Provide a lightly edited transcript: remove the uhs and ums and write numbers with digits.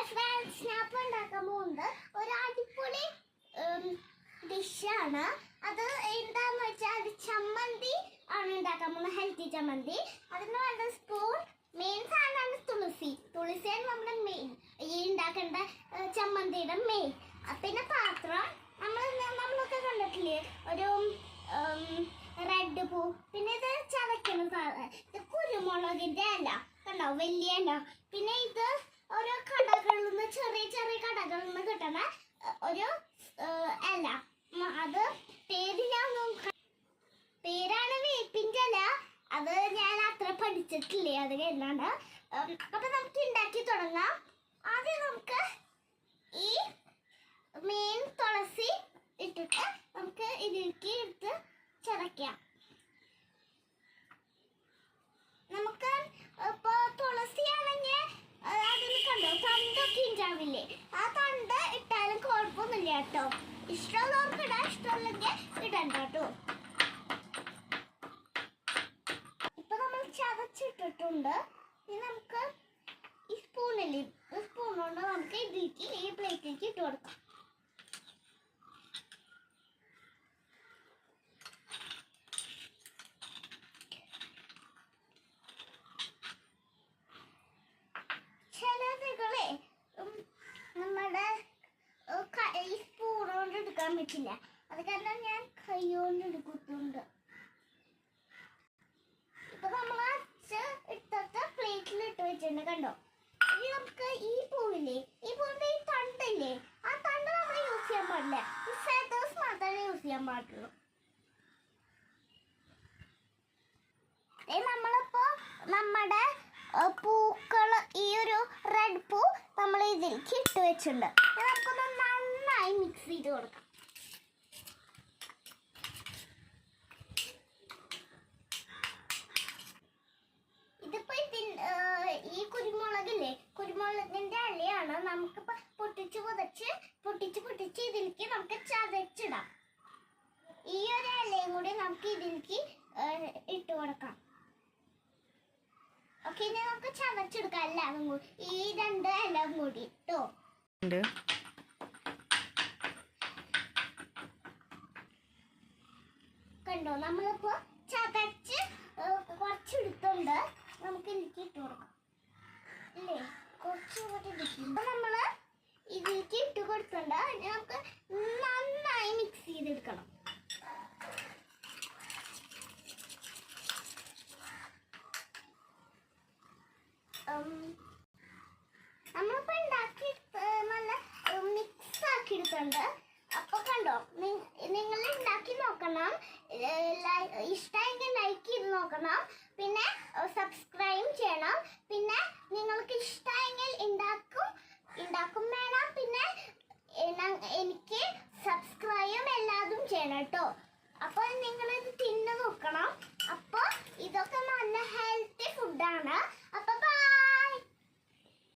Friends, ഞാൻ ഇപ്പോൾ ഉണ്ടാക്കാൻ പോകുന്നത് ഒരു അടിപൊളി ഡിഷാണ്. അത് എന്താന്ന് വെച്ചാൽ ചമ്മന്തി ആണ് ഉണ്ടാക്കാൻ പോകുന്നത്. ഹെൽത്തി ചമ്മന്തി. അതിന് വേണ്ട സ്പൂൺ മെയിൻ സാധനമാണ് തുളസിയാണ് നമ്മുടെ മെയിൻ ഈ ഉണ്ടാക്കേണ്ട ചമ്മന്തിയുടെ മെയിൻ. പിന്നെ പാത്രം നമ്മളൊക്കെ കണ്ടിട്ടില്ലേ, ഒരു റെഡ് പൂ. പിന്നെ ഇത് ചതയ്ക്കുന്ന സാധനം, ഇത് കുരുമുളകിന്റെ ഇല കണ്ടോ, വലിയ ഇല. പിന്നെ ഇത് ഓരോ കടകളിൽ നിന്ന്, ചെറിയ ചെറിയ കടകളിൽ നിന്ന് കിട്ടുന്ന ഒരു ഇല. അത് പേരാണ് വേപ്പിന്റെ ഇല. അത് ഞാൻ അത്ര പഠിച്ചിട്ടില്ലേ, അത് എന്നാണ്. അപ്പൊ നമുക്ക് ഉണ്ടാക്കി തുടങ്ങാം. ആദ്യം നമുക്ക് ഈ മെയിൻ തുളസി ഇട്ടിട്ട് നമുക്ക് ഇതിലേക്ക് എടുത്ത് ചതയ്ക്കാം. നമുക്ക് ഇപ്പൊ തുളസിയാണെങ്കിൽ അതിന് കണ്ടോ തണ്ടൊക്കെ ഉണ്ടാവില്ലേ, ആ തണ്ട് ഇട്ടാലും കുഴപ്പമൊന്നുമില്ല കേട്ടോ. ഇഷ്ടമുള്ളവർക്ക് ഇടാം, ഇഷ്ടമില്ലെങ്കിൽ ഇടണ്ട കേട്ടോ. ഇപ്പൊ നമ്മൾ ചതച്ചിട്ടിട്ടുണ്ട്. ഇനി നമുക്ക് ഈ സ്പൂണില്ലേ, സ്പൂൺ കൊണ്ട് നമുക്ക് ഇതിലേക്ക് ഈ പ്ലേറ്റിലേക്ക് ഇട്ട് കൊടുക്കാം. ചിലതുകളെ നമ്മുടെ ഈ സ്പൂൺ കൊണ്ട് എടുക്കാൻ പറ്റില്ല, അത് കാരണം ഞാൻ കൈ കൊണ്ട് എടുക്കുന്നുണ്ട്. ഇപ്പൊ നമ്മൾ ഇട്ടൊക്കെ പ്ലേറ്റിൽ ഇട്ട് വെച്ചിട്ടുണ്ട് കണ്ടോ. ഇനി നമുക്ക് ഈ പൂവില്ലേ, ഈ പൂവിന്റെ ഈ തണ്ടില്ലേ, ആ തണ്ട് നമ്മൾ യൂസ് ചെയ്യാൻ പാടില്ല. ഈ ഫെദേഴ്സ് മാത്രമേ യൂസ് ചെയ്യാൻ പാടുള്ളൂ. നമ്മളിപ്പോ നമ്മുടെ പൂക്കള്, ഈ ഒരു റെഡ് പൂ നമ്മൾ ഇതിലേക്ക് ഇട്ട് വെച്ചിട്ടുണ്ട്. നമുക്കൊന്ന് നന്നായി മിക്സ് ചെയ്ത് കൊടുക്കാം. ഇതിപ്പോ ഈ കുരുമുളകില്ലേ, കുരുമുളകിന്റെ ഇലയാണ്. നമുക്കിപ്പോ പൊട്ടിച്ച് ഇതിലേക്ക് നമുക്ക് ചതച്ചിടാം. ഈ ഒരു ഇലയും കൂടി നമുക്ക് ഇതിലേക്ക് ഇട്ട് കൊടുക്കാം. ഓക്കെ, ഇനി നമുക്ക് ചതച്ചെടുക്കാം എല്ലാതും കൂടി, ഈ രണ്ട് ഇലയും കൂടി ഇട്ടോ. കണ്ടോ, നമ്മളിപ്പോ ചതച്ച് കുറച്ചെടുത്തുണ്ട്. നമുക്ക് ഇതിലേക്ക് ഇട്ട് കൊടുക്കാം. ഇല്ലേ, കുറച്ച് നമ്മള് ഇതിലേക്ക് ഇട്ട് കൊടുത്തുണ്ട്. നമുക്ക് നന്നായി മിക്സ് ചെയ്തെടുക്കണം. നമ്മളിപ്പോ ഉണ്ടാക്കി നല്ല മിക്സ് ആക്കി എടുത്തുണ്ട്. അപ്പൊ കണ്ടോ, നിങ്ങൾ ഉണ്ടാക്കി നോക്കണം. ഇഷ്ടമെങ്കിൽ ലൈക്ക് ചെയ്ത് നോക്കണം. പിന്നെ സബ്സ്ക്രൈബ് ചെയ്യണം. പിന്നെ നിങ്ങൾക്ക് ഇഷ്ടമെങ്കിൽ ഉണ്ടാക്കും വേണം. പിന്നെ എനിക്ക് സബ്സ്ക്രൈബും എല്ലാതും ചെയ്യണം കേട്ടോ. അപ്പോൾ നിങ്ങളിത് തിന്നു നോക്കണം. അപ്പോൾ ഇതൊക്കെ നല്ല ഹെൽത്തി ഫുഡാണ്.